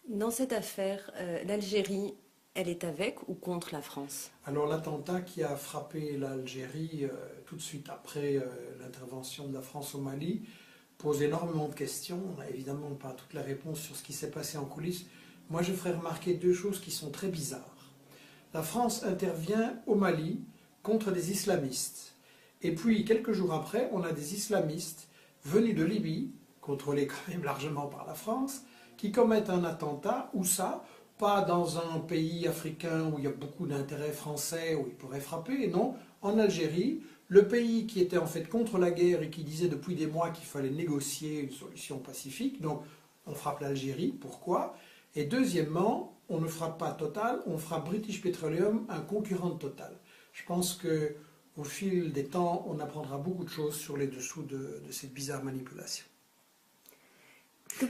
Dans cette affaire, l'Algérie, elle est avec ou contre la France? Alors l'attentat qui a frappé l'Algérie tout de suite après l'intervention de la France au Mali pose énormément de questions. On n'a évidemment pas toutes les réponses sur ce qui s'est passé en coulisses. Moi, je ferai remarquer deux choses qui sont très bizarres. La France intervient au Mali contre des islamistes. Et puis, quelques jours après, on a des islamistes venus de Libye, contrôlés quand même largement par la France, qui commettent un attentat, où ça, pas dans un pays africain où il y a beaucoup d'intérêts français, où ils pourraient frapper, non, en Algérie, le pays qui était en fait contre la guerre et qui disait depuis des mois qu'il fallait négocier une solution pacifique, donc on frappe l'Algérie, pourquoi? Et deuxièmement, on ne frappe pas Total, on frappe British Petroleum, un concurrent de Total. Je pense que au fil des temps, on apprendra beaucoup de choses sur les dessous de cette bizarre manipulation.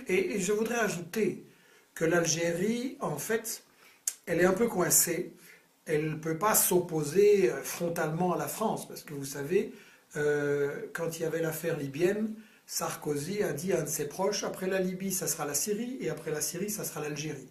Et je voudrais ajouter que l'Algérie, en fait, elle est un peu coincée. Elle ne peut pas s'opposer frontalement à la France, parce que vous savez, quand il y avait l'affaire libyenne, Sarkozy a dit à un de ses proches, après la Libye, ça sera la Syrie, et après la Syrie, ça sera l'Algérie.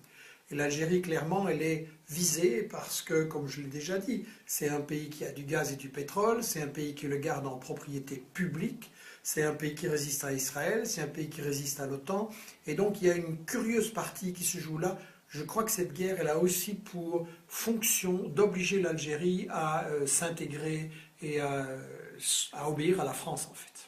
Et l'Algérie, clairement, elle est visée parce que, comme je l'ai déjà dit, c'est un pays qui a du gaz et du pétrole, c'est un pays qui le garde en propriété publique, c'est un pays qui résiste à Israël, c'est un pays qui résiste à l'OTAN, et donc il y a une curieuse partie qui se joue là. Je crois que cette guerre, elle a aussi pour fonction d'obliger l'Algérie à s'intégrer et à obéir à la France, en fait.